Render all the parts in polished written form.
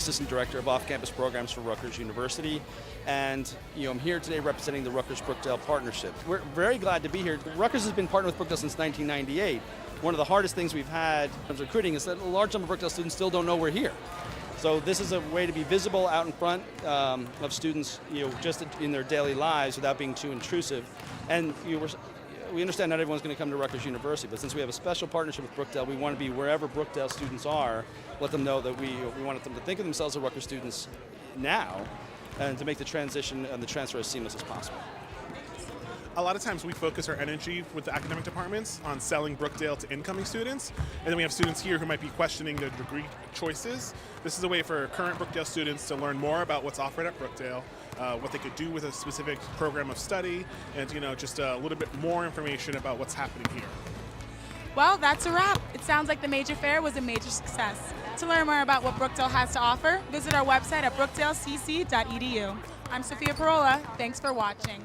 Assistant Director of Off-Campus Programs for Rutgers University, and I'm here today representing the Rutgers-Brookdale partnership. We're very glad to be here. Rutgers has been partnered with Brookdale since 1998. One of the hardest things we've had in terms of recruiting is that a large number of Brookdale students still don't know we're here. So this is a way to be visible out in front of students, just in their daily lives without being too intrusive. And we understand not everyone's going to come to Rutgers University, but since we have a special partnership with Brookdale, we want to be wherever Brookdale students are, let them know that we want them to think of themselves as Rutgers students now, and to make the transition and the transfer as seamless as possible. A lot of times we focus our energy with the academic departments on selling Brookdale to incoming students, and then we have students here who might be questioning their degree choices. This is a way for current Brookdale students to learn more about what's offered at Brookdale, what they could do with a specific program of study, and just a little bit more information about what's happening here. Well, that's a wrap. It sounds like the major fair was a major success. To learn more about what Brookdale has to offer, visit our website at brookdalecc.edu. I'm Sophia Parola. Thanks for watching.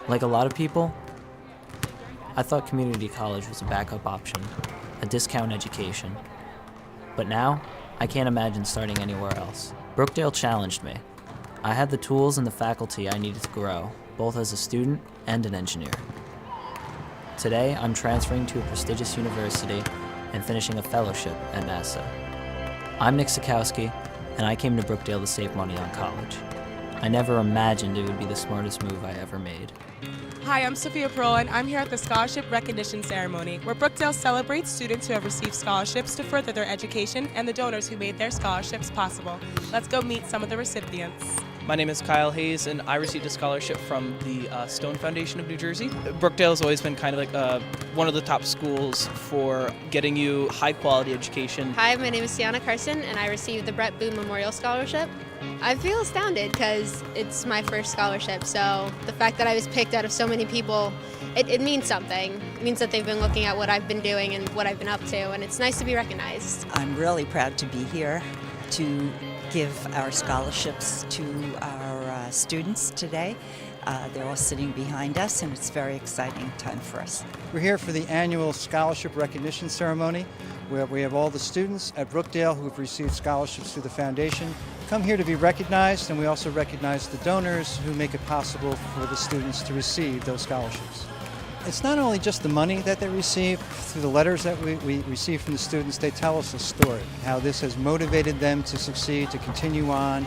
Like a lot of people, I thought community college was a backup option, a discount education. But now, I can't imagine starting anywhere else. Brookdale challenged me. I had the tools and the faculty I needed to grow, both as a student and an engineer. Today, I'm transferring to a prestigious university and finishing a fellowship at NASA. I'm Nick Sikowski, and I came to Brookdale to save money on college. I never imagined it would be the smartest move I ever made. Hi, I'm Sophia Parola, and I'm here at the Scholarship Recognition Ceremony, where Brookdale celebrates students who have received scholarships to further their education and the donors who made their scholarships possible. Let's go meet some of the recipients. My name is Kyle Hayes, and I received a scholarship from the Stone Foundation of New Jersey. Brookdale has always been kind of like one of the top schools for getting you high-quality education. Hi, my name is Sienna Carson, and I received the Brett Boone Memorial Scholarship. I feel astounded because it's my first scholarship, so the fact that I was picked out of so many people, it means something. It means that they've been looking at what I've been doing and what I've been up to, and it's nice to be recognized. I'm really proud to be here to give our scholarships to our students today. They're all sitting behind us, and it's a very exciting time for us. We're here for the annual scholarship recognition ceremony, where we have all the students at Brookdale who have received scholarships through the foundation come here to be recognized, and we also recognize the donors who make it possible for the students to receive those scholarships. It's not only just the money that they receive. Through the letters that we receive from the students, they tell us a story, how this has motivated them to succeed, to continue on,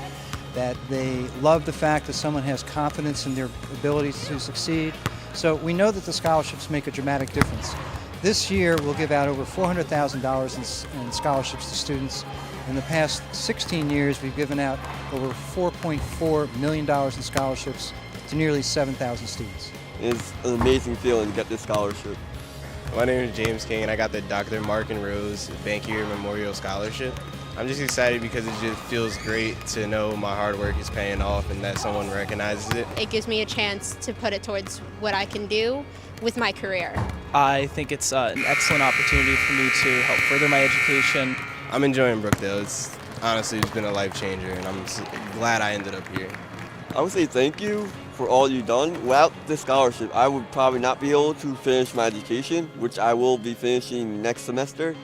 that they love the fact that someone has confidence in their ability to succeed. So we know that the scholarships make a dramatic difference. This year, we'll give out over $400,000 in scholarships to students. In the past 16 years, we've given out over $4.4 million in scholarships to nearly 7,000 students. It's an amazing feeling to get this scholarship. My name is James King, and I got the Dr. Mark and Rose Bankier Memorial Scholarship. I'm just excited because it just feels great to know my hard work is paying off and that someone recognizes it. It gives me a chance to put it towards what I can do with my career. I think it's an excellent opportunity for me to help further my education. I'm enjoying Brookdale. It's been a life changer, and I'm glad I ended up here. I would say thank you for all you've done. Without this scholarship, I would probably not be able to finish my education, which I will be finishing next semester.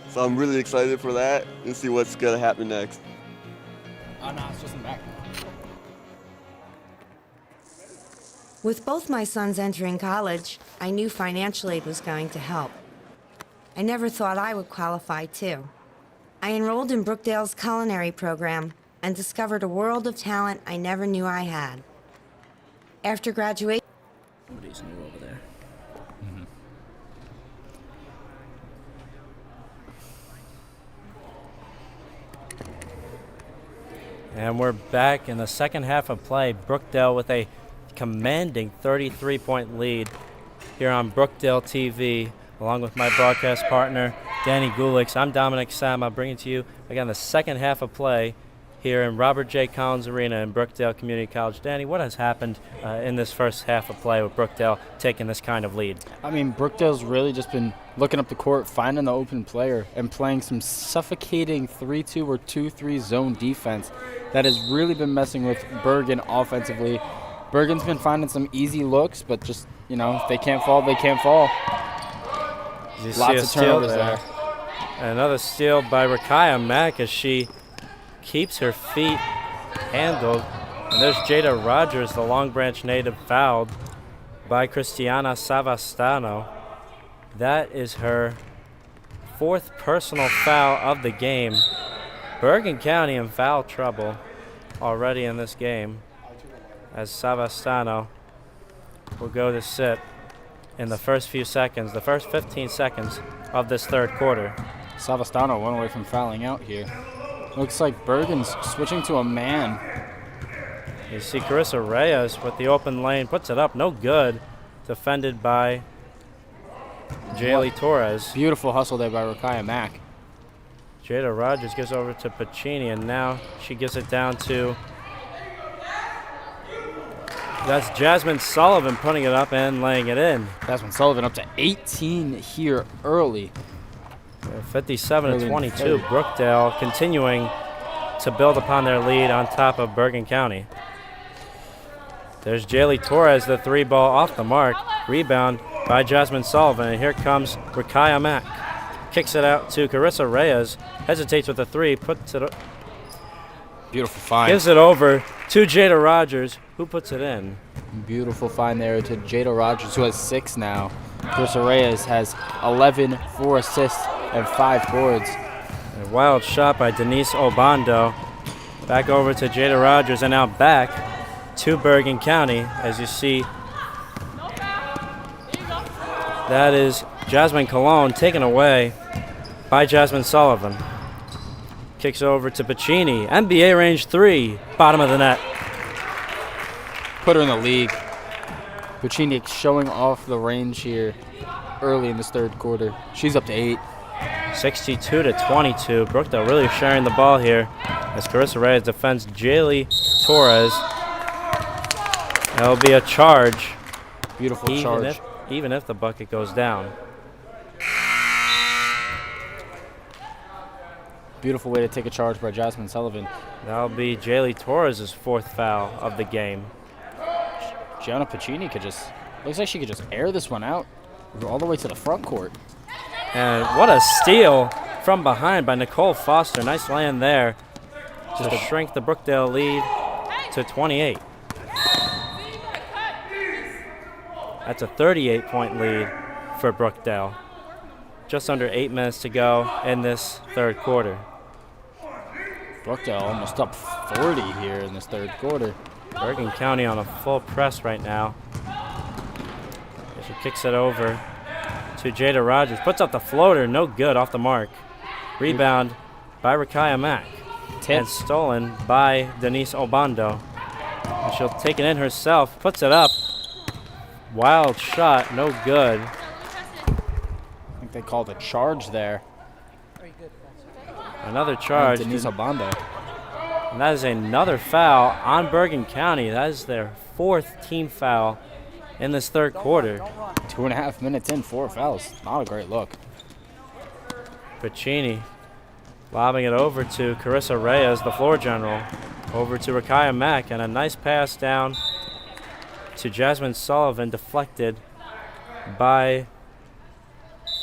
So I'm really excited for that and see what's going to happen next. Oh, no, it's just in the back. With both my sons entering college, I knew financial aid was going to help. I never thought I would qualify too. I enrolled in Brookdale's culinary program and discovered a world of talent I never knew I had. After graduation, Somebody's new over there. And we're back in the second half of play. Brookdale with a commanding 33-point lead here on Brookdale TV, along with my broadcast partner, Danny Gulix. I'm Dominic Sam. I'm bringing to you, again, the second half of play here in Robert J. Collins Arena in Brookdale Community College. Danny, what has happened in this first half of play with Brookdale taking this kind of lead? I mean, Brookdale's really just been looking up the court, finding the open player, and playing some suffocating 3-2 or 2-3 zone defense that has really been messing with Bergen offensively. Bergen's been finding some easy looks, but just, if they can't fall, they can't fall. You Lots of turnovers there. Another steal by Rakaya Mack as she keeps her feet handled. And there's Jada Rogers, the Long Branch native, fouled by Cristiana Savastano. That is her 4th personal foul of the game. Bergen County in foul trouble already in this game, as Savastano will go to sit in the first few seconds, the first 15 seconds of this third quarter. Savastano one away from fouling out here. Looks like Bergen's switching to a man. You see Carissa Reyes with the open lane, puts it up, no good. Defended by Jaylee Torres. Beautiful hustle there by Rakaya Mack. Jada Rogers gives over to Pacini, and now she gives it down to, that's Jasmine Sullivan putting it up and laying it in. Jasmine Sullivan up to 18 here early. 57-22. Brookdale continuing to build upon their lead on top of Bergen County. There's Jaylee Torres, the 3-ball off the mark. Rebound by Jasmine Sullivan, and here comes Rakaya Mack. Kicks it out to Carissa Reyes, hesitates with a 3, puts it Beautiful find. Gives it over to Jada Rogers, who puts it in. Beautiful find there to Jada Rogers, who has 6 now. Carissa Reyes has 11, 4 assists, and 5 boards. A wild shot by Denise Obando. Back over to Jada Rogers, and now back to Bergen County, as you see. That is Jasmine Colon taken away by Jasmine Sullivan. Kicks over to Pacini. NBA range 3, bottom of the net. Put her in the league. Pacini showing off the range here early in this third quarter. She's up to 8. 62-22. Brookdale really sharing the ball here as Carissa Reyes defends Jaylee Torres. That'll be a charge. Beautiful charge. Even if the bucket goes down. Beautiful way to take a charge by Jasmine Sullivan. That'll be Jaylee Torres' 4th foul of the game. Gianna Pacini could just, looks like she could just air this one out all the way to the front court. And what a steal from behind by Nicole Foster. Nice land there to shrink the Brookdale lead to 28. That's a 38-point lead for Brookdale. Just under 8 minutes to go in this third quarter. Brookdale almost up 40 here in this third quarter. Bergen County on a full press right now. She kicks it over to Jada Rogers. Puts up the floater, no good, off the mark. Rebound by Rakaya Mack. And stolen by Denise Obando. And she'll take it in herself, puts it up. Wild shot, no good. I think they called a charge there. Another charge. Denise Obando. And that is another foul on Bergen County. That is their 4th team foul in this third quarter. 2.5 minutes in, 4 fouls. Not a great look. Pacini lobbing it over to Carissa Reyes, the floor general. Over to Rakaya Mack, and a nice pass down to Jasmine Sullivan, deflected by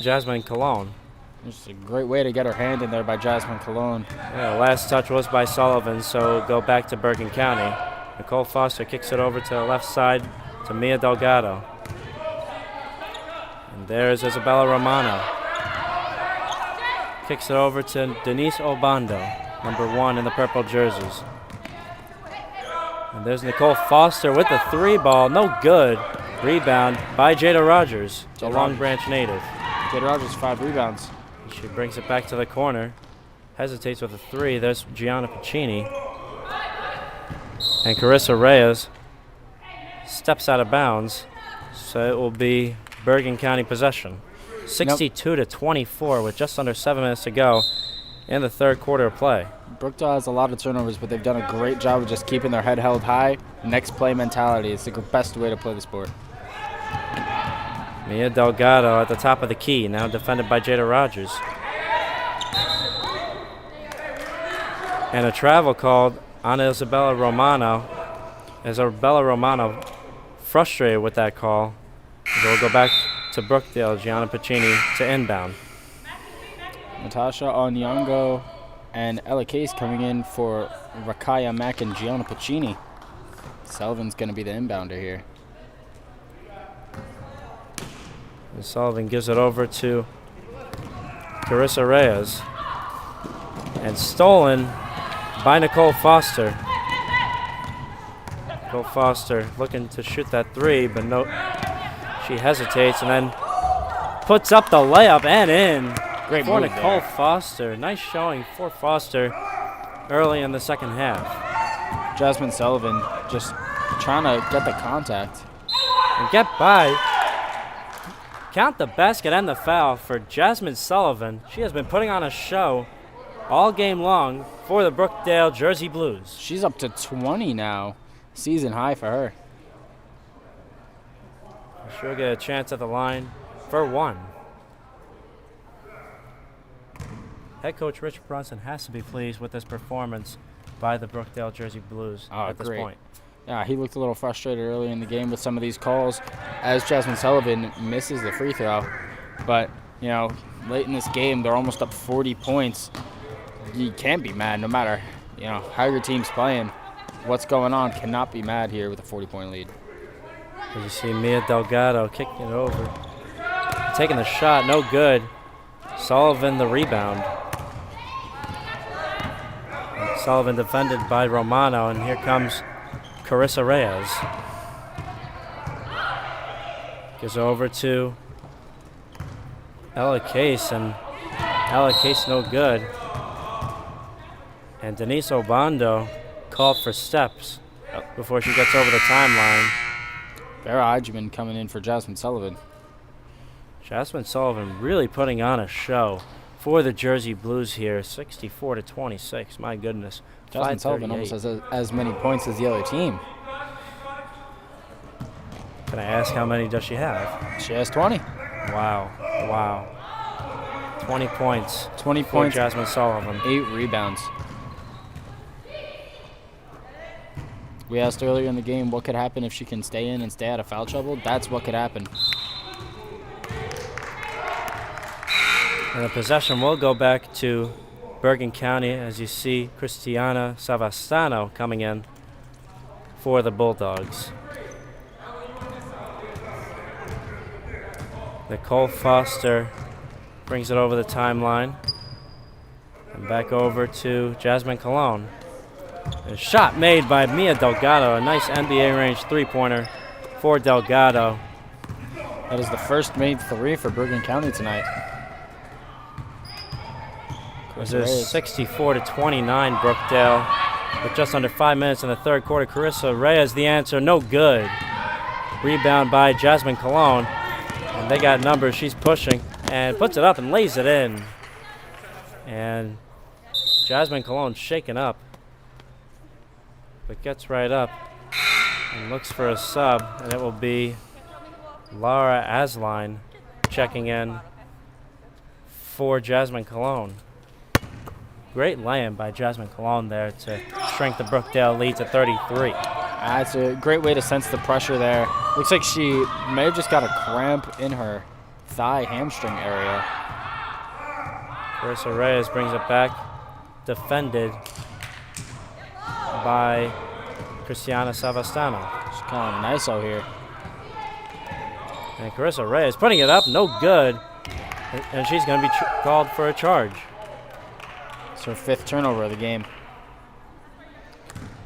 Jasmine Colon. Just a great way to get her hand in there by Jasmine Colon. Yeah, last touch was by Sullivan, so go back to Bergen County. Nicole Foster kicks it over to the left side to Mia Delgado. And there's Isabella Romano. Kicks it over to Denise Obando, number 1 in the purple jerseys. And there's Nicole Foster with the 3-ball, no good. Rebound by Jada Rogers, the Long Branch native. Jada Rogers, 5 rebounds. She brings it back to the corner. Hesitates with a 3. There's Gianna Pacini. And Carissa Reyes steps out of bounds. So it will be Bergen County possession. 62-24 with just under 7 minutes to go in the third quarter of play. Brookdale has a lot of turnovers, but they've done a great job of just keeping their head held high. Next play mentality is the best way to play the sport. Mia Delgado at the top of the key, now defended by Jada Rogers. And a travel called on Isabella Romano. Isabella Romano frustrated with that call. They'll go back to Brookdale, Gianna Pacini to inbound. Natasha Onyongo and Ella Case coming in for Rakaya Mack and Gianna Pacini. Sullivan's going to be the inbounder here. And Sullivan gives it over to Carissa Reyes. And stolen by Nicole Foster. Nicole Foster looking to shoot that three, but no, she hesitates and then puts up the layup and in. Great for move Nicole there. Foster. Nice showing for Foster early in the second half. Jasmine Sullivan just trying to get the contact. And get by. Count the basket and the foul for Jasmine Sullivan. She has been putting on a show all game long for the Brookdale Jersey Blues. She's up to 20 now. Season high for her. She'll get a chance at the line for one. Head coach Rich Brunson has to be pleased with this performance by the Brookdale Jersey Blues at this great. point. Yeah, he looked a little frustrated early in the game with some of these calls as Jasmine Sullivan misses the free throw. But, you know, late in this game, they're almost up 40 points. You can't be mad no matter, you know, how your team's playing. What's going on, cannot be mad here with a 40-point lead. As you see Mia Delgado kicking it over. Taking the shot, no good. Sullivan the rebound. And Sullivan defended by Romano, and here comes Carissa Reyes. Gives it over to Ella Case, and Ella Case no good. And Denise Obando called for steps before she gets over the timeline. Vera Igeman coming in for Jasmine Sullivan. Jasmine Sullivan really putting on a show for the Jersey Blues here, 64-26. My goodness. Jasmine Sullivan almost has as many points as the other team. Can I ask how many does she have? She has 20. Wow. Wow. 20 points. 20 for points. Jasmine Sullivan. 8 rebounds. We asked earlier in the game what could happen if she can stay in and stay out of foul trouble. That's what could happen. And the possession will go back to Bergen County as you see Cristiana Savastano coming in for the Bulldogs. Nicole Foster brings it over the timeline. And back over to Jasmine Colon. A shot made by Mia Delgado, a nice NBA range three-pointer for Delgado. That is the first made three for Bergen County tonight. It is 64-29 Brookdale with just under 5 minutes in the third quarter. Carissa Reyes the answer, no good. Rebound by Jasmine Colon. And they got numbers, she's pushing and puts it up and lays it in. And Jasmine Colon shaken up, but gets right up and looks for a sub, and it will be Laura Asline checking in for Jasmine Colon. Great lay-in by Jasmine Colon there to shrink the Brookdale lead to 33. It's a great way to sense the pressure there. Looks like she may have just got a cramp in her thigh hamstring area. Carissa Reyes brings it back, defended by Cristiana Savastano. She's kind of nice out here. And Carissa Reyes putting it up, no good. And she's going to be called for a charge. It's her 5th turnover of the game.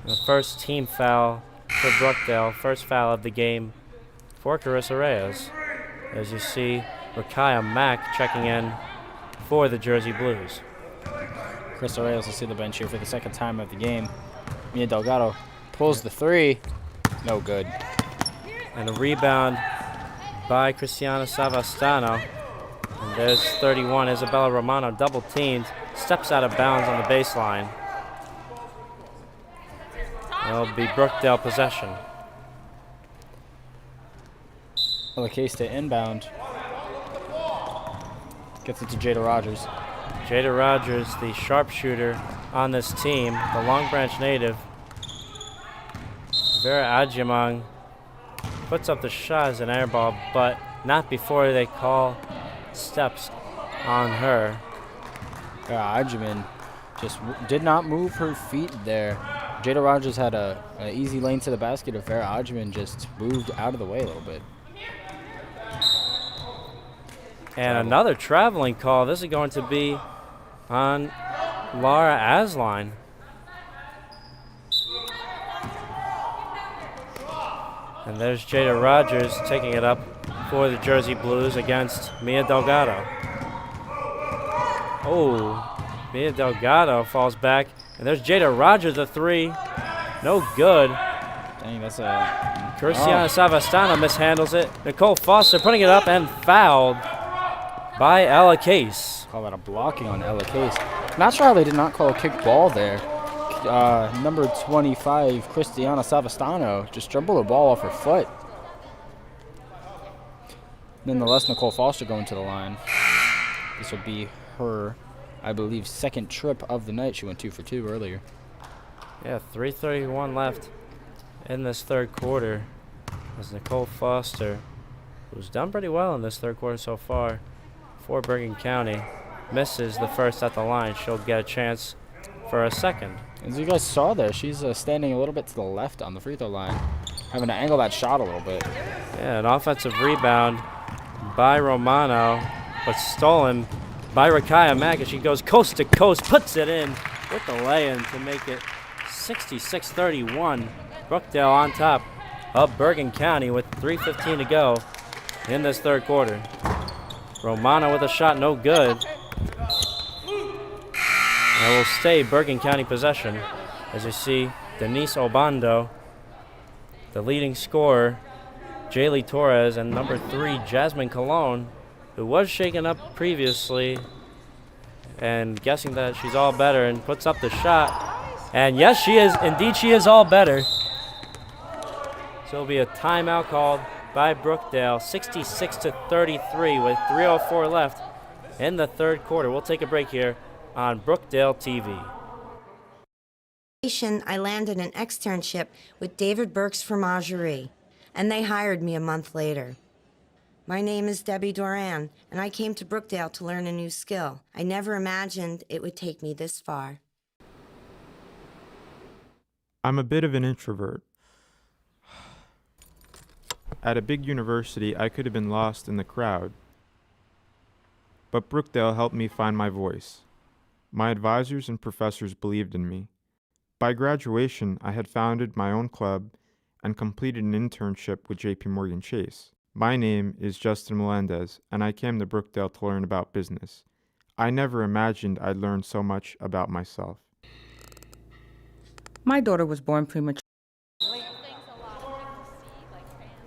The first team foul for Brookdale, first foul of the game for Carissa Reyes. As you see, Rakaya Mack checking in for the Jersey Blues. Carissa Reyes will see the bench here for the 2nd time of the game. Mia Delgado pulls the three, no good. And a rebound by Cristiana Savastano. And there's 31, Isabella Romano double teamed, steps out of bounds on the baseline. It'll be Brookdale possession. Ella Case to inbound. Gets it to Jada Rogers. Jada Rogers, the sharpshooter on this team, the Long Branch native. Vera Adjamang puts up the shot as an air ball, but not before they call steps on her. Ajman just did not move her feet there. Jada Rogers had an easy lane to the basket. Farrah Ajman just moved out of the way a little bit. And another traveling call. This is going to be on Laura Asline. And there's Jada Rogers taking it up for the Jersey Blues against Mia Delgado. Oh, Mia Delgado falls back. And there's Jada Rogers, a three. No good. Dang, that's a... Cristiana Savastano mishandles it. Nicole Foster putting it up and fouled by Ella Case. Call that a blocking on Ella Case. Not sure how they did not call a kick ball there. Number 25, Cristiana Savastano, just dribbled the ball off her foot. Nonetheless, Nicole Foster going to the line. This will be her, I believe, second trip of the night. She went 2 for 2 earlier. Yeah, 3:31 left in this third quarter as Nicole Foster, who's done pretty well in this third quarter so far for Bergen County, misses the first at the line. She'll get a chance for a second. As you guys saw there, she's standing a little bit to the left on the free throw line, having to angle that shot a little bit. Yeah, an offensive rebound by Romano, but stolen by Rakaya Mack as she goes coast to coast, puts it in with the lay-in to make it 66-31. Brookdale on top of Bergen County with 3:15 to go in this third quarter. Romano with a shot, no good. And will stay Bergen County possession as you see Denise Obando, the leading scorer, Jaylee Torres, and number 3, Jasmine Colon, who was shaken up previously, and guessing that she's all better and puts up the shot. And yes, she is. Indeed, she is all better. So it'll be a timeout called by Brookdale, 66-33 with 3:04 left in the third quarter. We'll take a break here on Brookdale TV. I landed an externship with David Burke's Fromagerie, and they hired me a month later. My name is Debbie Doran, and I came to Brookdale to learn a new skill. I never imagined it would take me this far. I'm a bit of an introvert. At a big university, I could have been lost in the crowd. But Brookdale helped me find my voice. My advisors and professors believed in me. By graduation, I had founded my own club and completed an internship with JP Morgan Chase. My name is Justin Melendez, and I came to Brookdale to learn about business. I never imagined I'd learn so much about myself. My daughter was born premature.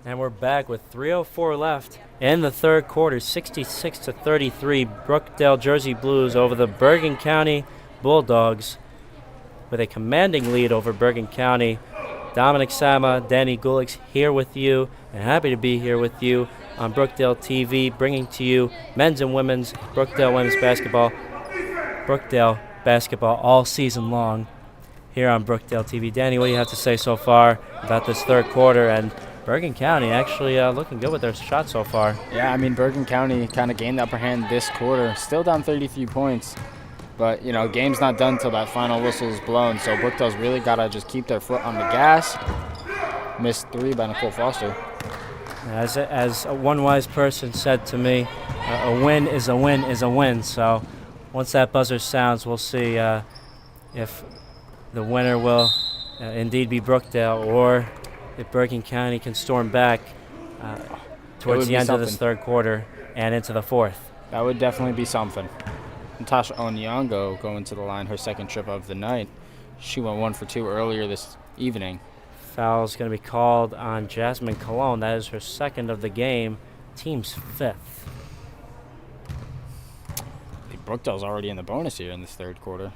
And we're back with 3:04 left in the third quarter, 66-33. Brookdale Jersey Blues over the Bergen County Bulldogs with a commanding lead over Bergen County. Dominic Sama, Danny Gulix here with you, and happy to be here with you on Brookdale TV, bringing to you men's and women's Brookdale women's basketball, Brookdale basketball all season long here on Brookdale TV. Danny, what do you have to say so far about this third quarter? And Bergen County actually looking good with their shots so far. Yeah, I mean, Bergen County kind of gained the upper hand this quarter. Still down 33 points. But, you know, game's not done until that final whistle is blown. So Brookdale's really got to just keep their foot on the gas. Missed 3 by Nicole Foster. As one wise person said to me, a win is a win is a win. So once that buzzer sounds, we'll see if the winner will indeed be Brookdale, or if Bergen County can storm back towards the end of this third quarter and into the fourth. That would definitely be something. Natasha Onyango going to the line, her second trip of the night. She went 1 for 2 earlier this evening. Foul's going to be called on Jasmine Colon. That is her second of the game, team's 5th. I think Brookdale's already in the bonus here in this third quarter.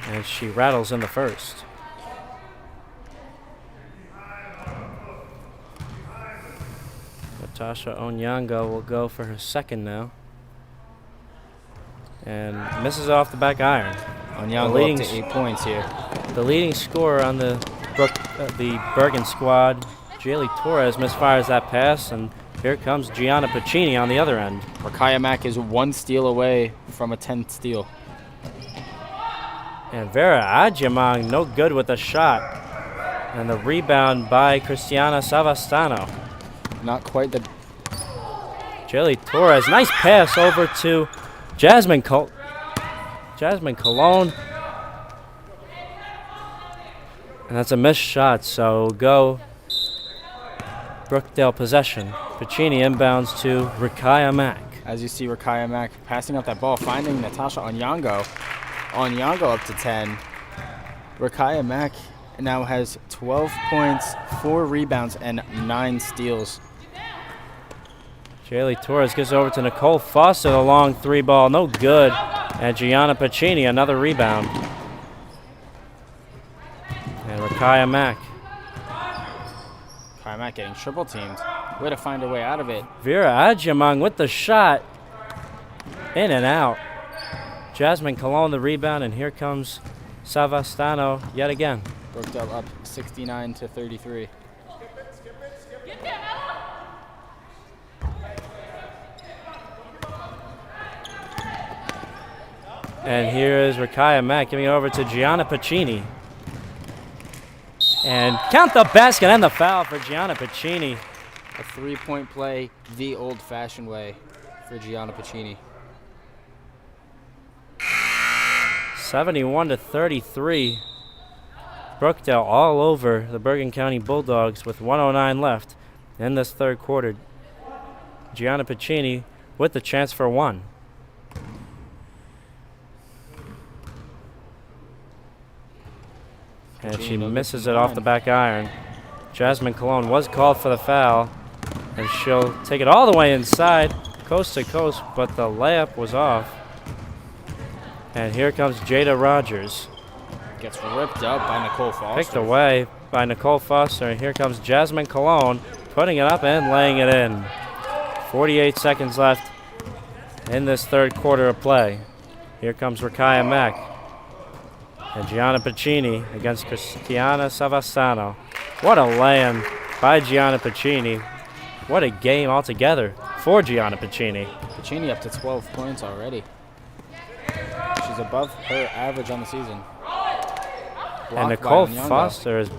And she rattles in the first. Natasha Onyango will go for her second now. And misses off the back iron. Onyango up to 8 points here. The leading scorer on the Bergen squad, Jaylee Torres, misfires that pass, and Here comes Gianna Pacini on the other end. Rakaya Mack is 1 steal away from a 10th steal. And Vera Adjamang no good with the shot. And the rebound by Cristiana Savastano. Not quite the... Jaylee Torres, nice pass over to Jasmine Cologne. And that's a missed shot, so go Brookdale possession. Pacini inbounds to Rakaya Mack. As you see, Rakaya Mack passing up that ball, finding Natasha Onyango. Onyango up to 10. Rakaya Mack now has 12 points, 4 rebounds, and 9 steals. Jaylee Torres gives over to Nicole Foster, the long 3 ball, no good. And Gianna Pacini, another rebound. And Rakaya Mack. Rakaya Mack getting triple teamed. Way to find a way out of it. Vera Adjamang with the shot. In and out. Jasmine Cologne the rebound, and here comes Savastano yet again. Brookdale up 69-33. And here is Rakaya Mack giving it over to Gianna Pacini. And count the basket and the foul for Gianna Pacini. A 3-point play the old-fashioned way for Gianna Pacini. 71-33. Brookdale all over the Bergen County Bulldogs with 1:09 left in this third quarter. Gianna Pacini with the chance for 1. And she misses it off the back iron. Jasmine Cologne was called for the foul, and she'll take it all the way inside, coast to coast, but the layup was off. And here comes Jada Rogers. Gets ripped up by Nicole Foster. Picked away by Nicole Foster, and here comes Jasmine Cologne putting it up and laying it in. 48 seconds left in this third quarter of play. Here comes Rakaya Mack. And Gianna Pacini against Cristiana Savastano. What a lay-in by Gianna Pacini. What a game altogether for Gianna Pacini. Pacini up to 12 points already. She's above her average on the season. And Nicole Foster is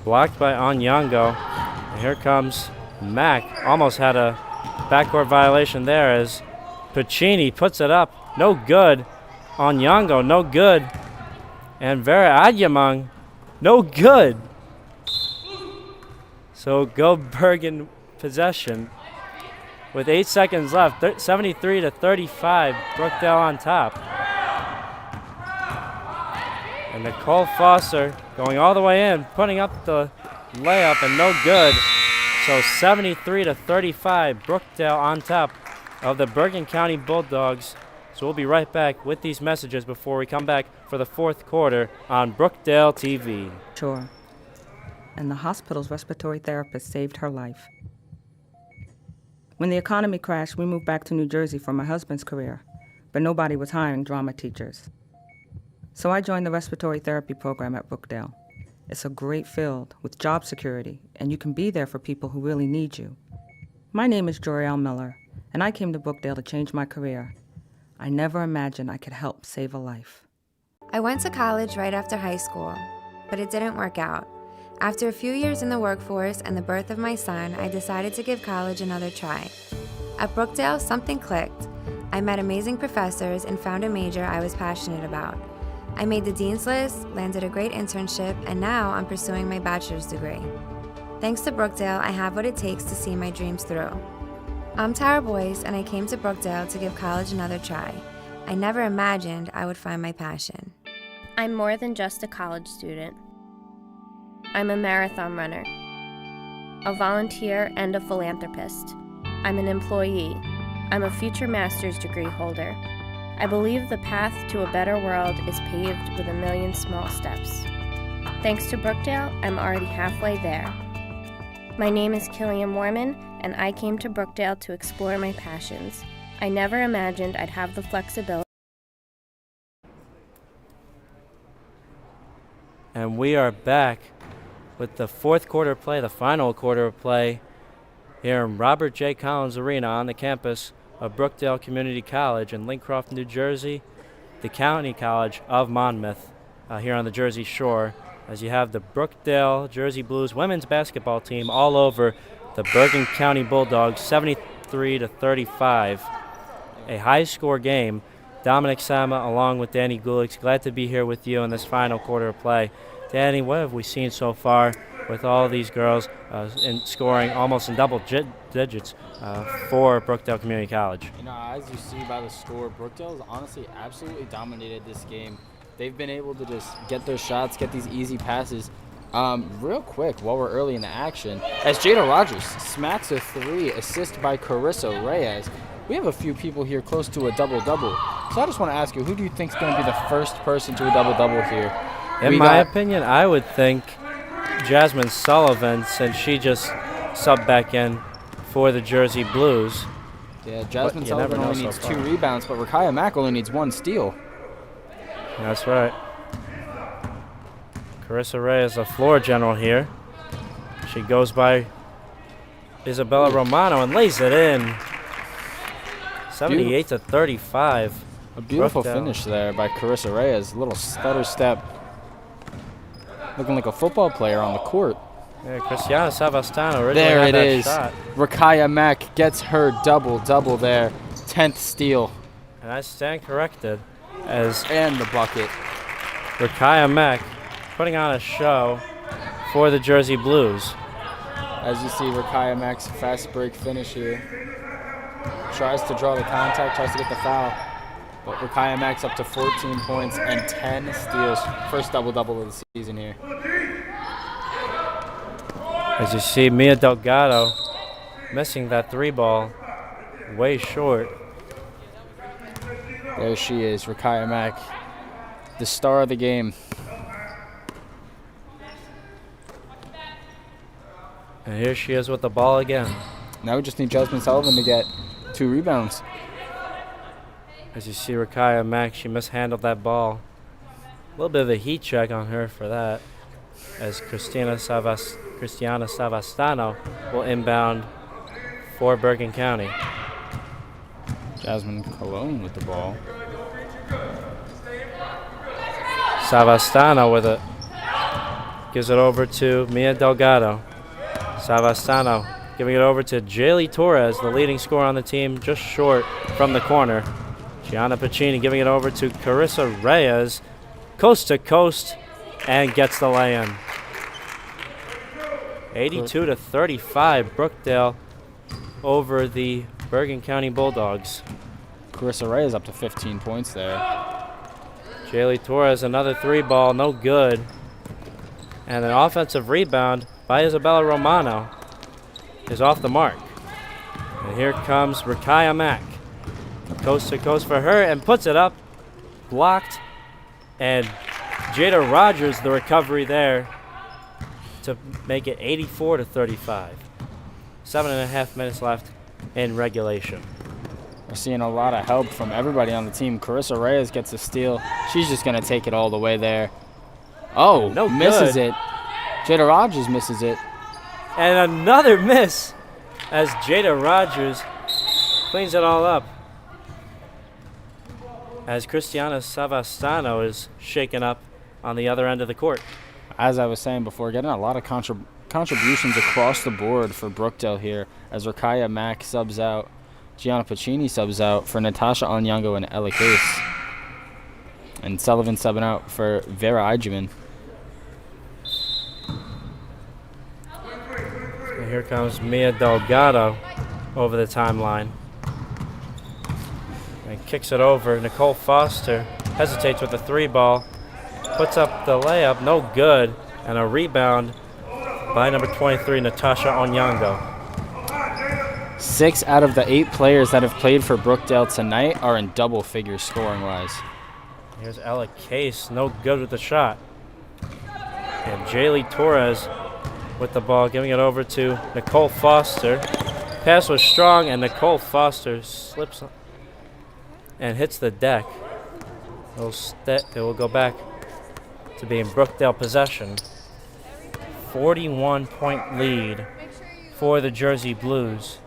blocked by Onyango. And here comes Mack. Almost had a backcourt violation there as Pacini puts it up. No good. Onyango, no good. And Vera Adjamang, no good. So go Bergen possession. With 8 seconds left, 73-35, Brookdale on top. And Nicole Foster going all the way in, putting up the layup and no good. So 73-35, Brookdale on top of the Bergen County Bulldogs. So we'll be right back with these messages before we come back for the fourth quarter on Brookdale TV. Sure. And the hospital's respiratory therapist saved her life. When the economy crashed, we moved back to New Jersey for my husband's career, but nobody was hiring drama teachers. So I joined the respiratory therapy program at Brookdale. It's a great field with job security, and you can be there for people who really need you. My name is Joriel Miller, and I came to Brookdale to change my career. I never imagined I could help save a life. I went to college right after high school, but it didn't work out. After a few years in the workforce and the birth of my son, I decided to give college another try. At Brookdale, something clicked. I met amazing professors and found a major I was passionate about. I made the dean's list, landed a great internship, and now I'm pursuing my bachelor's degree. Thanks to Brookdale, I have what it takes to see my dreams through. I'm Tara Boyce, and I came to Brookdale to give college another try. I never imagined I would find my passion. I'm more than just a college student. I'm a marathon runner, a volunteer, and a philanthropist. I'm an employee. I'm a future master's degree holder. I believe the path to a better world is paved with a million small steps. Thanks to Brookdale, I'm already halfway there. My name is Killian Mormon, and I came to Brookdale to explore my passions. I never imagined I'd have the flexibility. And we are back with the fourth quarter play, the final quarter of play here in Robert J. Collins Arena on the campus of Brookdale Community College in Lincroft, New Jersey, the County College of Monmouth here on the Jersey Shore, as you have the Brookdale Jersey Blues women's basketball team all over the Bergen County Bulldogs, 73-35. A high-score game. Dominic Sama along with Danny Gulix, glad to be here with you in this final quarter of play. Danny, what have we seen so far with all these girls in scoring almost in double digits for Brookdale Community College? You know, as you see by the score, Brookdale has honestly absolutely dominated this game. They've been able to just get their shots, get these easy passes. Real quick, while we're early in the action, as Jada Rogers smacks a 3, assist by Carissa Reyes. We have a few people here close to a double-double. So I just want to ask you, who do you think is going to be the first person to a double-double here? In my opinion, I would think Jasmine Sullivan, since she just subbed back in for the Jersey Blues. Yeah, Jasmine Sullivan only needs 2 rebounds, but Rakaya Mack only needs 1 steal. That's right. Carissa Reyes, the floor general here. She goes by Isabella Romano and lays it in. 78-35. A beautiful finish there by Carissa Reyes. A little stutter step. Looking like a football player on the court. Yeah, Cristiana Savastano originally there had it that is. shot. Rakaya Mack gets her double-double there. 10th steal. And I stand corrected as and the bucket. Rakaya Mack putting on a show for the Jersey Blues. As you see Rakaya Mack's fast break finish here. Tries to draw the contact, tries to get the foul. But Rakaya Mack's up to 14 points and 10 steals. First double-double of the season here. As you see Mia Delgado missing that 3 ball way short. There she is, Rakaya Mack, the star of the game. And here she is with the ball again. Now we just need Jasmine Sullivan to get 2 rebounds. As you see Rakaya Mack, she mishandled that ball. A little bit of a heat check on her for that, as Cristiana Savastano will inbound for Bergen County. Jasmine Colon with the ball. Savastano with it. Gives it over to Mia Delgado. Savastano giving it over to Jaylee Torres, the leading scorer on the team, just short from the corner. Gianna Pacini giving it over to Carissa Reyes, coast to coast, and gets the lay-in. 82-35, Brookdale over the Bergen County Bulldogs. Carissa Reyes up to 15 points there. Jaylee Torres, another 3 ball, no good. And an offensive rebound by Isabella Romano is off the mark. And here comes Rakaya Mack. Coast to coast for her and puts it up. Blocked. And Jada Rogers, the recovery there to make it 84-35. 7.5 minutes left in regulation. We're seeing a lot of help from everybody on the team. Carissa Reyes gets a steal. She's just going to take it all the way there. Oh, no misses good. it. Jada Rogers misses it. And another miss as Jada Rogers cleans it all up. As Cristiana Savastano is shaken up on the other end of the court. As I was saying before, getting a lot of contributions across the board for Brookdale here as Rakaya Mack subs out. Gianna Pacini subs out for Natasha Onyango and Ella Case. And Sullivan subbing out for Vera Ijeman. And here comes Mia Delgado over the timeline. And kicks it over. Nicole Foster hesitates with the 3 ball. Puts up the layup, no good. And a rebound by number 23, Natasha Onyango. 6 out of the 8 players that have played for Brookdale tonight are in double figures scoring-wise. Here's Ella Case, no good with the shot. And Jaylee Torres with the ball, giving it over to Nicole Foster. Pass was strong, and Nicole Foster slips and hits the deck. It will go back to being Brookdale possession. 41-point lead for the Jersey Blues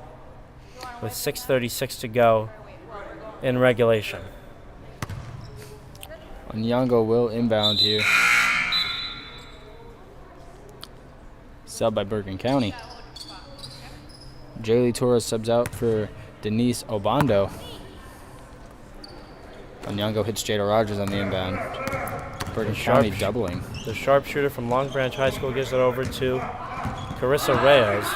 with 6:36 to go in regulation. Onyango will inbound here. Sub by Bergen County. Jaylee Torres subs out for Denise Obando. Onyango hits Jada Rogers on the inbound. Bergen County doubling. The sharpshooter from Long Branch High School gives it over to Carissa Reyes.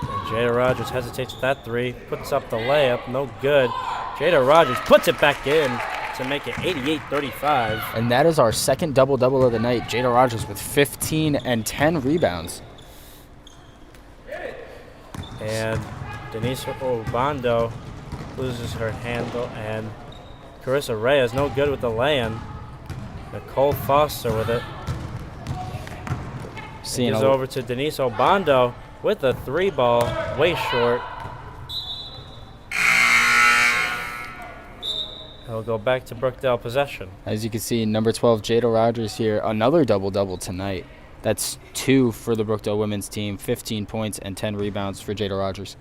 And Jada Rogers hesitates with that three, puts up the layup, no good. Jada Rogers puts it back in to make it 88-35. And that is our second double-double of the night. Jada Rogers with 15 and 10 rebounds. And Denise Obando loses her handle, and Carissa Reyes no good with the lay-in. Nicole Foster with it. Gives over to Denise Obando with a three ball, way short. It'll go back to Brookdale possession. As you can see, number 12, Jada Rogers here, another double-double tonight. That's 2 for the Brookdale women's team, 15 points and 10 rebounds for Jada Rogers.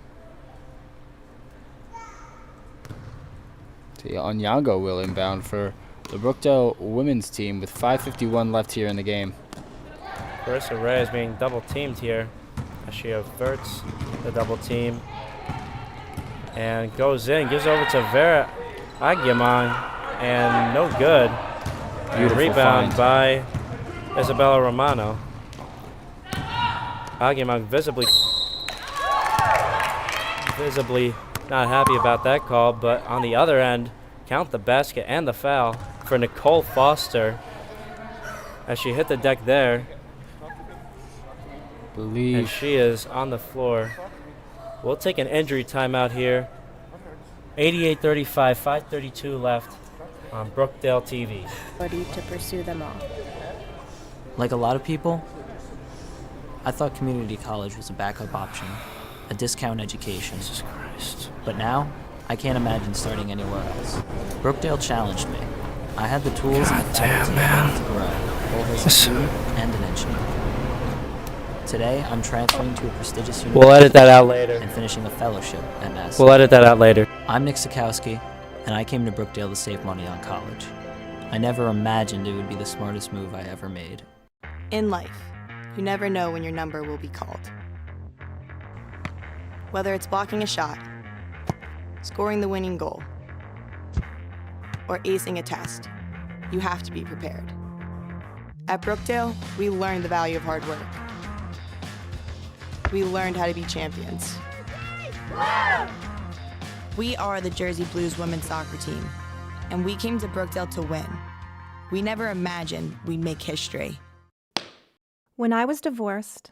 Onyango will inbound for the Brookdale women's team with 5:51 left here in the game. Carissa Reyes being double teamed here as she averts the double team and goes in, gives over to Vera Aguiman, and no good. Rebound by Isabella Romano. Aguiman visibly not happy about that call, but on the other end, count the basket and the foul for Nicole Foster as she hit the deck there. And she is on the floor. We'll take an injury timeout here. 88-35, 5:32 left on Brookdale TV. Ready to pursue them all. Like a lot of people, I thought community college was a backup option, a discount education. Jesus Christ. But now, I can't imagine starting anywhere else. Brookdale challenged me. I had the tools and the faculty to grow, both as a student and an engineer. Today, I'm transferring to a prestigious university. We'll edit that out later. And finishing a fellowship at NASA. We'll edit that out later. I'm Nick Sikowski, and I came to Brookdale to save money on college. I never imagined it would be the smartest move I ever made. In life, you never know when your number will be called. Whether it's blocking a shot, scoring the winning goal, or acing a test, you have to be prepared. At Brookdale, we learned the value of hard work. We learned how to be champions. We are the Jersey Blues women's soccer team, and we came to Brookdale to win. We never imagined we'd make history. When I was divorced,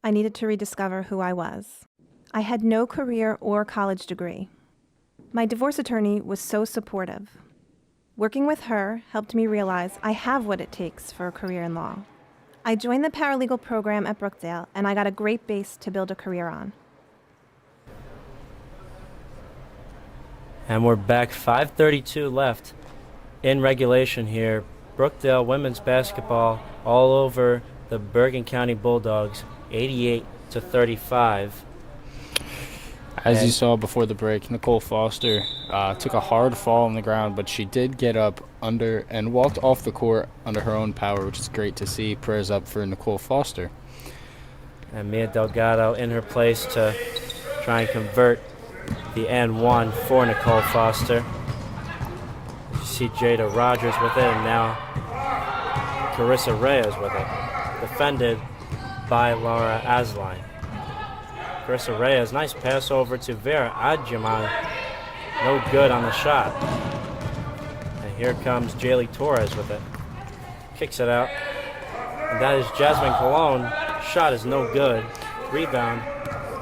I needed to rediscover who I was. I had no career or college degree. My divorce attorney was so supportive. Working with her helped me realize I have what it takes for a career in law. I joined the paralegal program at Brookdale, and I got a great base to build a career on. And we're back, 5:32 left in regulation here. Brookdale women's basketball all over the Bergen County Bulldogs, 88-35. As you saw before the break, Nicole Foster took a hard fall on the ground, but she did get up under and walked off the court under her own power, which is great to see. Prayers up for Nicole Foster. And Mia Delgado in her place to try and convert the N1 for Nicole Foster. You see Jada Rogers with it, and now Carissa Reyes with it. Defended by Laura Asline. Carissa Reyes, nice pass over to Vera Adjaman. No good on the shot. And here comes Jaylee Torres with it. Kicks it out. And that is Jasmine Colon. Shot is no good. Rebound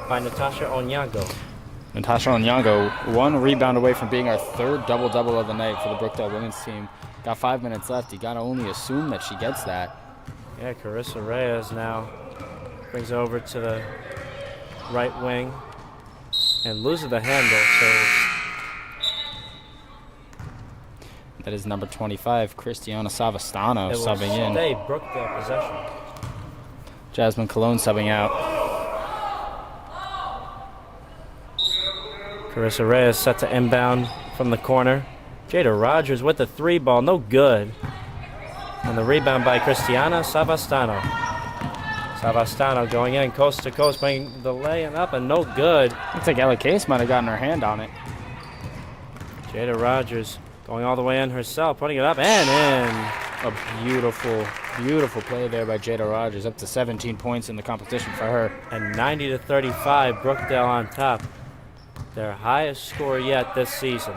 by Natasha Onyango. Natasha Onyango, 1 rebound away from being our third double-double of the night for the Brookdale women's team. Got 5 minutes left. You gotta only assume that she gets that. Yeah, Carissa Reyes now brings over to the right wing and loses the handle. So that is number 25, Cristiana Savastano, subbing in. Stay Brookdale possession. Jasmine Cologne subbing out. Carissa Reyes set to inbound from the corner. Jada Rogers with the 3 ball, no good. And the rebound by Cristiana Savastano. Savastano going in coast to coast, bringing the lay-in up and no good. Looks like Ella Case might have gotten her hand on it. Jada Rogers going all the way in herself, putting it up and in. A beautiful, beautiful play there by Jada Rogers, up to 17 points in the competition for her. And 90-35, Brookdale on top. Their highest score yet this season.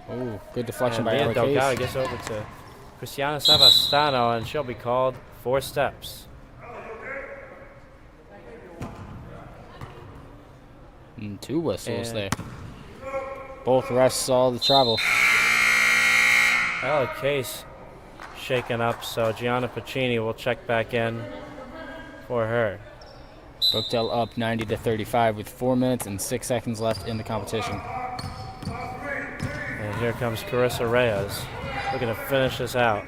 Oh, good deflection by Mia Ella Delgado Case. gets over to Cristiana Savastano, and she'll be called 4 steps. And 2 whistles there. Both refs saw the travel. Ella Case shaken up, so Gianna Pacini will check back in for her. Brookdale up 90-35 with 4 minutes and 6 seconds left in the competition. And here comes Carissa Reyes, looking to finish this out.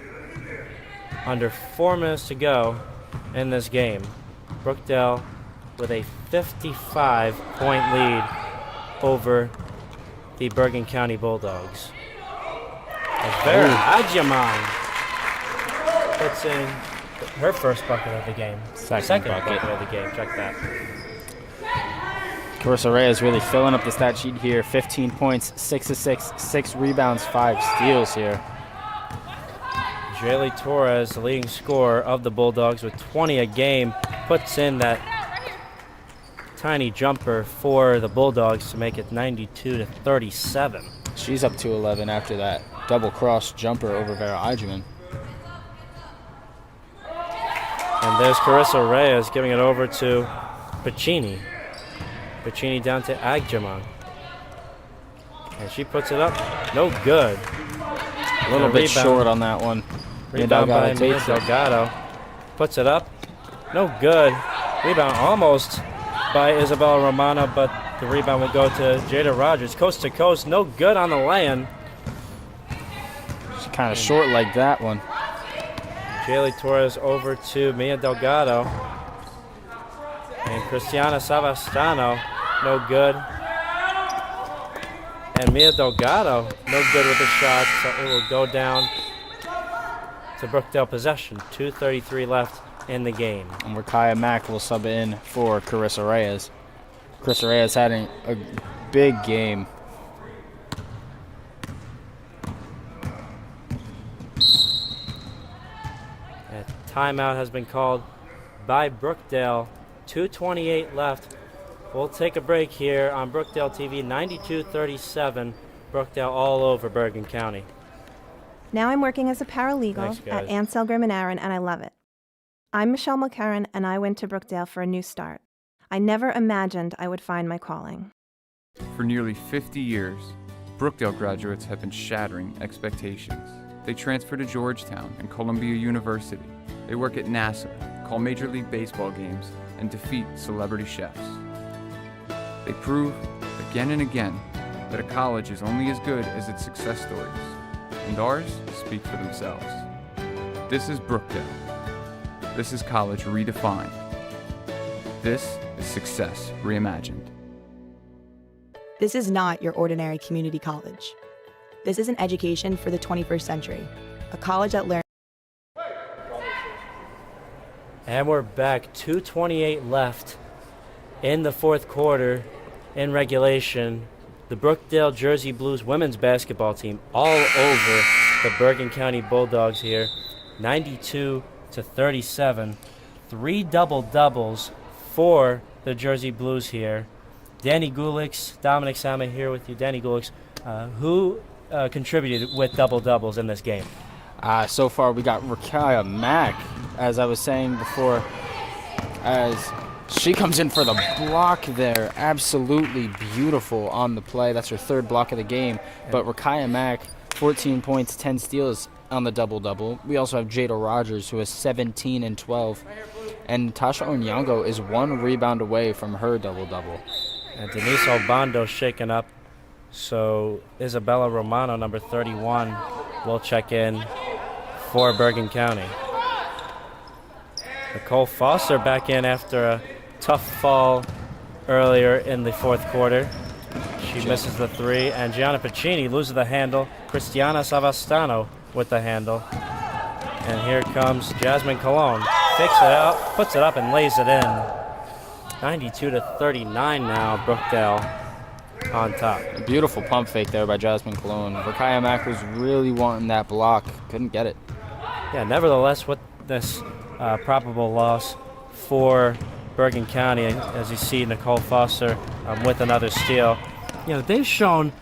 Under 4 minutes to go in this game. Brookdale with a 55-point lead over the Bergen County Bulldogs. Vera Adjaman puts in her first bucket of the game. Second bucket of the game. Check that. Carissa Reyes really filling up the stat sheet here. 15 points, 6 assists, 6 rebounds, 5 steals here. Jaylee Torres, the leading scorer of the Bulldogs with 20 a game, puts in that tiny jumper for the Bulldogs to make it 92-37. She's up to 11 after that double cross jumper over Vera Eigeman. And there's Carissa Reyes giving it over to Pacini. Pacini down to Agjaman. And she puts it up. No good. A little bit short on that one. Rebound by Mia Delgado. Puts it up. No good. Rebound almost by Isabella Romano, but the rebound will go to Jada Rogers. Coast to coast. No good on the lay-in. She's kind of short like that one. Jaylee Torres over to Mia Delgado. And Cristiana Savastano, no good. And Mia Delgado, no good with the shot, so it will go down to Brookdale possession. 2:33 left in the game. And Rakaya Mack will sub in for Carissa Reyes. Carissa Reyes having a big game. A timeout has been called by Brookdale. 2:28 left. We'll take a break here on Brookdale TV. 92-37. Brookdale all over Bergen County. Now I'm working as a paralegal Thanks, guys. at Ansel Grimm & Aaron, and I love it. I'm Michelle McCarran, and I went to Brookdale for a new start. I never imagined I would find my calling. For nearly 50 years, Brookdale graduates have been shattering expectations. They transfer to Georgetown and Columbia University. They work at NASA, call Major League Baseball games, and defeat celebrity chefs. They prove, again and again, that a college is only as good as its success stories, and ours speak for themselves. This is Brookdale. This is college redefined. This is success reimagined. This is not your ordinary community college. This is an education for the 21st century, a college that learns. And we're back. 2:28 left in the fourth quarter in regulation. The Brookdale Jersey Blues women's basketball team all over the Bergen County Bulldogs here. 92-37. 3 double-doubles for the Jersey Blues here. Danny Gulix, Dominic Sama here with you. Danny Gulix, who contributed with double-doubles in this game? So far we got Rakaya Mack, as I was saying before, as she comes in for the block there. Absolutely beautiful on the play. That's her 3rd block of the game. But Rakaya Mack, 14 points, 10 steals on the double-double. We also have Jada Rogers, who is 17 and 12. And Tasha Onyango is 1 rebound away from her double-double. And Denise Obando shaken up. So Isabella Romano, number 31, will check in for Bergen County. Nicole Foster back in after a tough fall earlier in the fourth quarter. She misses the three, and Gianna Piccini loses the handle. Cristiana Savastano with the handle. And here comes Jasmine Colon. Fakes it out, puts it up, and lays it in. 92-39 now, Brookdale on top. A beautiful pump fake there by Jasmine Cologne. Rakaya Mack was really wanting that block. Couldn't get it. Yeah, nevertheless, with this probable loss for Bergen County, as you see Nicole Foster with another steal, they've shown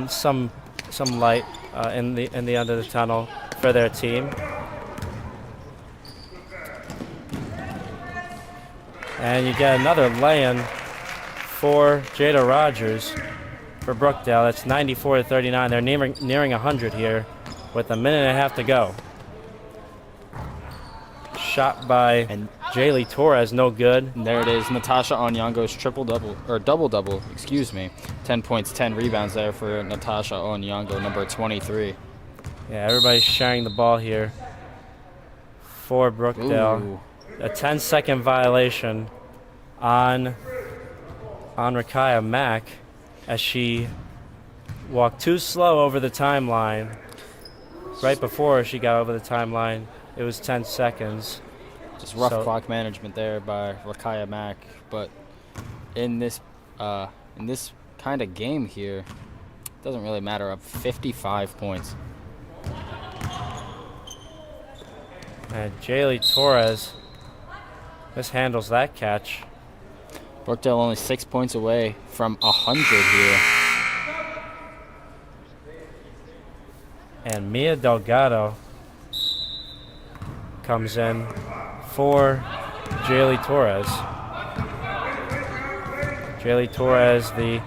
some light in the end of the tunnel for their team. And you get another lay-in for Jada Rogers for Brookdale. That's 94-39. They're nearing 100 here with a minute and a half to go. Shot by Jaylee Torres, no good. And there it is, Natasha Onyango's double-double, 10 points, 10 rebounds there for Natasha Onyango, number 23. Yeah, everybody's sharing the ball here for Brookdale. Ooh. A 10-second violation on Rakaya Mack as she walked too slow over the timeline. Right before she got over the timeline, it was 10 seconds. Just rough clock management there by Rakaya Mack. But in this kind of game here, it doesn't really matter. Up 55 points. And Jaylee Torres mishandles that catch. Brookdale only 6 points away from 100 here. And Mia Delgado comes in for Jaylee Torres. Jaylee Torres, the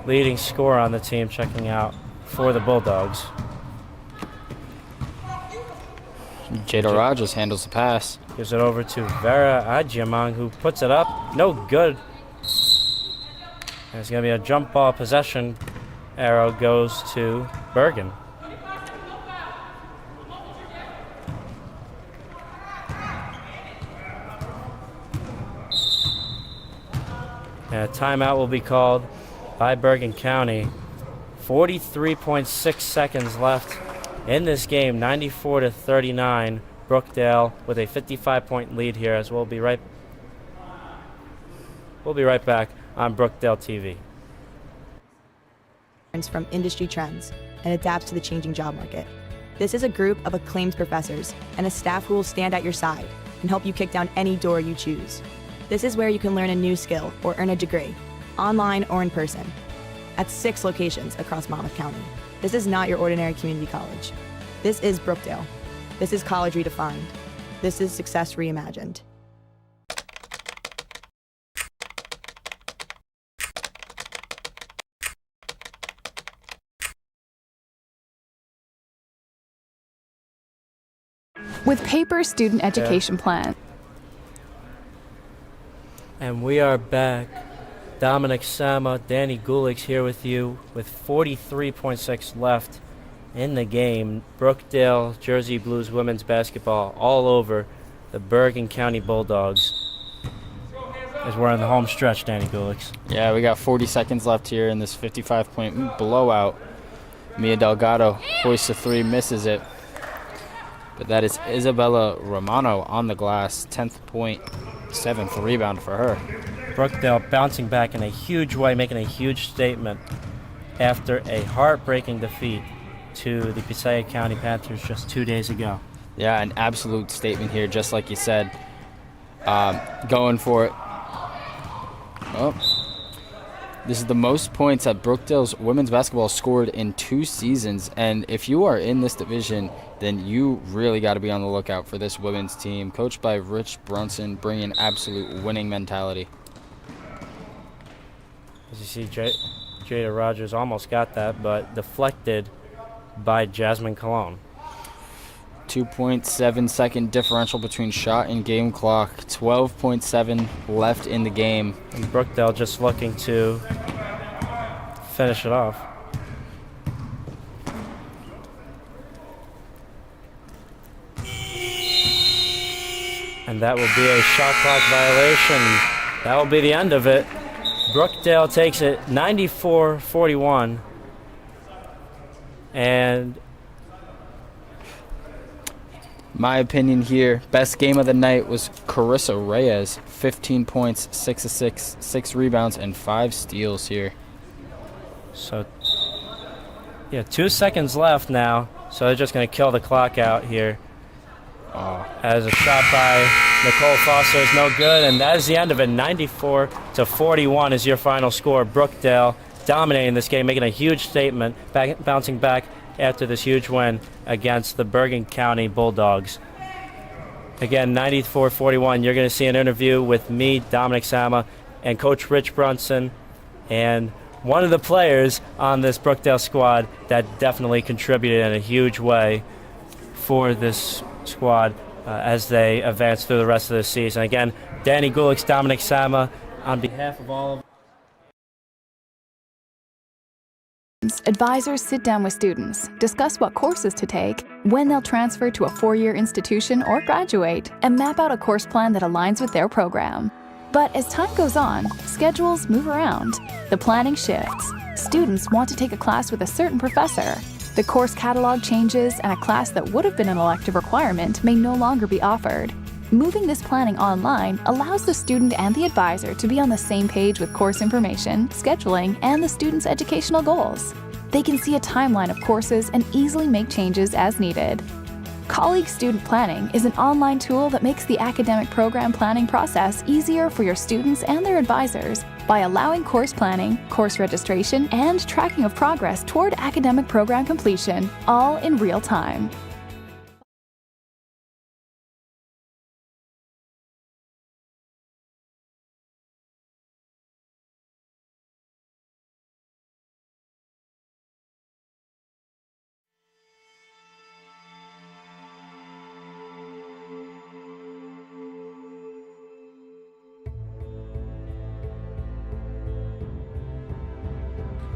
leading scorer on the team, checking out for the Bulldogs. Jada Rogers handles the pass. Gives it over to Vera Adjamang, who puts it up. No good. And it's going to be a jump ball possession. Arrow goes to Bergen. And a timeout will be called by Bergen County. 43.6 seconds left in this game, 94-39. Brookdale with a 55-point lead here, as we'll be right back on Brookdale TV. From industry trends and adapts to the changing job market. This is a group of acclaimed professors and a staff who will stand at your side and help you kick down any door you choose. This is where you can learn a new skill or earn a degree, online or in person, at 6 locations across Monmouth County. This is not your ordinary community college. This is Brookdale. This is college redefined. This is success reimagined. With paper student education plan. And we are back. Dominic Sama, Danny Gulick's here with you with 43.6 left in the game. Brookdale Jersey Blues women's basketball all over the Bergen County Bulldogs as we're in the home stretch, Danny Gulick's. Yeah, we got 40 seconds left here in this 55-point blowout. Mia Delgado hoists a three, misses it. But that is Isabella Romano on the glass, 10th point, 7th rebound for her. Brookdale bouncing back in a huge way, making a huge statement after a heartbreaking defeat to the Passaic County Panthers just 2 days ago. Yeah, an absolute statement here, just like you said. Going for it. Oh. This is the most points that Brookdale's women's basketball scored in 2 seasons. And if you are in this division, then you really got to be on the lookout for this women's team, coached by Rich Brunson, bringing absolute winning mentality. As you see, Jada Rogers almost got that, but deflected by Jasmine Colon. 2.7 second differential between shot and game clock. 12.7 left in the game. And Brookdale just looking to finish it off. And that will be a shot clock violation. That will be the end of it. Brookdale takes it 94-41. And my opinion here, best game of the night was Carissa Reyes. 15 points, 6 assists, 6 rebounds, and 5 steals here. So, yeah, 2 seconds left now. So they're just going to kill the clock out here. As a shot by Nicole Foster is no good, and that is the end of it. 94-41 is your final score. Brookdale dominating this game, making a huge statement, bouncing back after this huge win against the Bergen County Bulldogs. Again, 94-41. You're going to see an interview with me, Dominic Sama, and Coach Rich Brunson, and one of the players on this Brookdale squad that definitely contributed in a huge way for this squad as they advance through the rest of the season. Again, Danny Gulix, Dominic Sama, on behalf of all of advisors sit down with students, discuss what courses to take, when they'll transfer to a 4-year institution or graduate, and map out a course plan that aligns with their program. But as time goes on, schedules move around. The planning shifts. Students want to take a class with a certain professor. The course catalog changes, and a class that would have been an elective requirement may no longer be offered. Moving this planning online allows the student and the advisor to be on the same page with course information, scheduling, and the student's educational goals. They can see a timeline of courses and easily make changes as needed. Colleague Student Planning is an online tool that makes the academic program planning process easier for your students and their advisors by allowing course planning, course registration, and tracking of progress toward academic program completion, all in real time.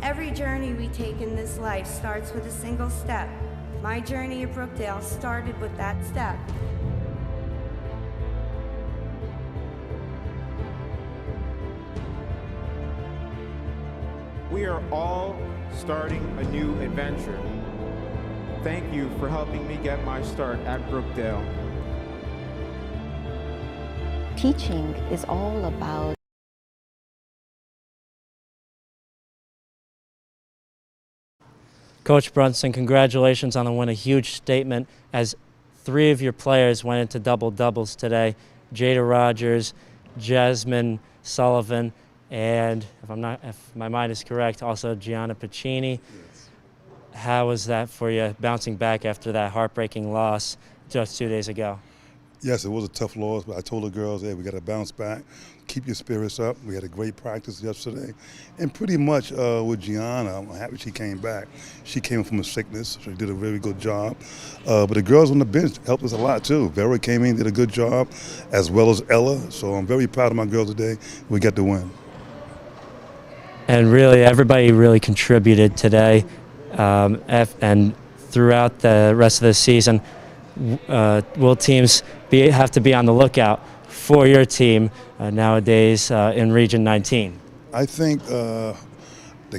Every journey we take in this life starts with a single step. My journey at Brookdale started with that step. We are all starting a new adventure. Thank you for helping me get my start at Brookdale. Teaching is all about Coach Brunson, congratulations on the win. A huge statement as 3 of your players went into double-doubles today. Jada Rogers, Jasmine Sullivan, and if my mind is correct, also Gianna Piccini. Yes. How was that for you, bouncing back after that heartbreaking loss just 2 days ago? Yes, it was a tough loss, but I told the girls, hey, we got to bounce back, keep your spirits up. We had a great practice yesterday. And pretty much with Gianna, I'm happy she came back. She came from a sickness, so she did a very good job. But the girls on the bench helped us a lot, too. Vera came in, did a good job, as well as Ella. So I'm very proud of my girls today. We got the win. And really, everybody really contributed today. And throughout the rest of the season, will teams have to be on the lookout for your team nowadays in Region 19? I think the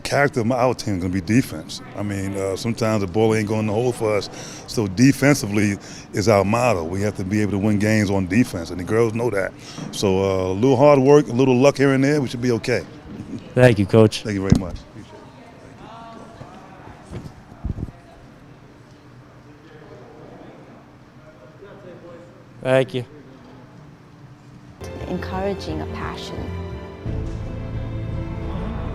character of our team is going to be defense. I mean, sometimes the ball ain't going in the hole for us, so defensively is our motto. We have to be able to win games on defense, and the girls know that. So a little hard work, a little luck here and there, we should be okay. Thank you, Coach. Thank you very much. Thank you. encouraging a passion.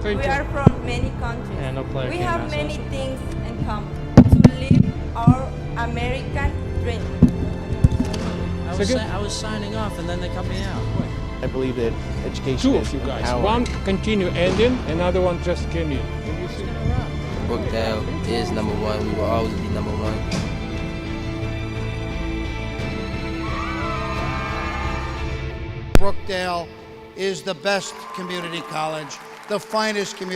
We are from many countries. Yeah, no player We came have out, so- many things in common to live our American dream. I was signing off, and then they cut me out. I believe that education Two is of you guys. empowering. One continue ending, another one just came in. Can you see? Brookdale is number one. We will always be number one. Brookdale is the best community college, the finest community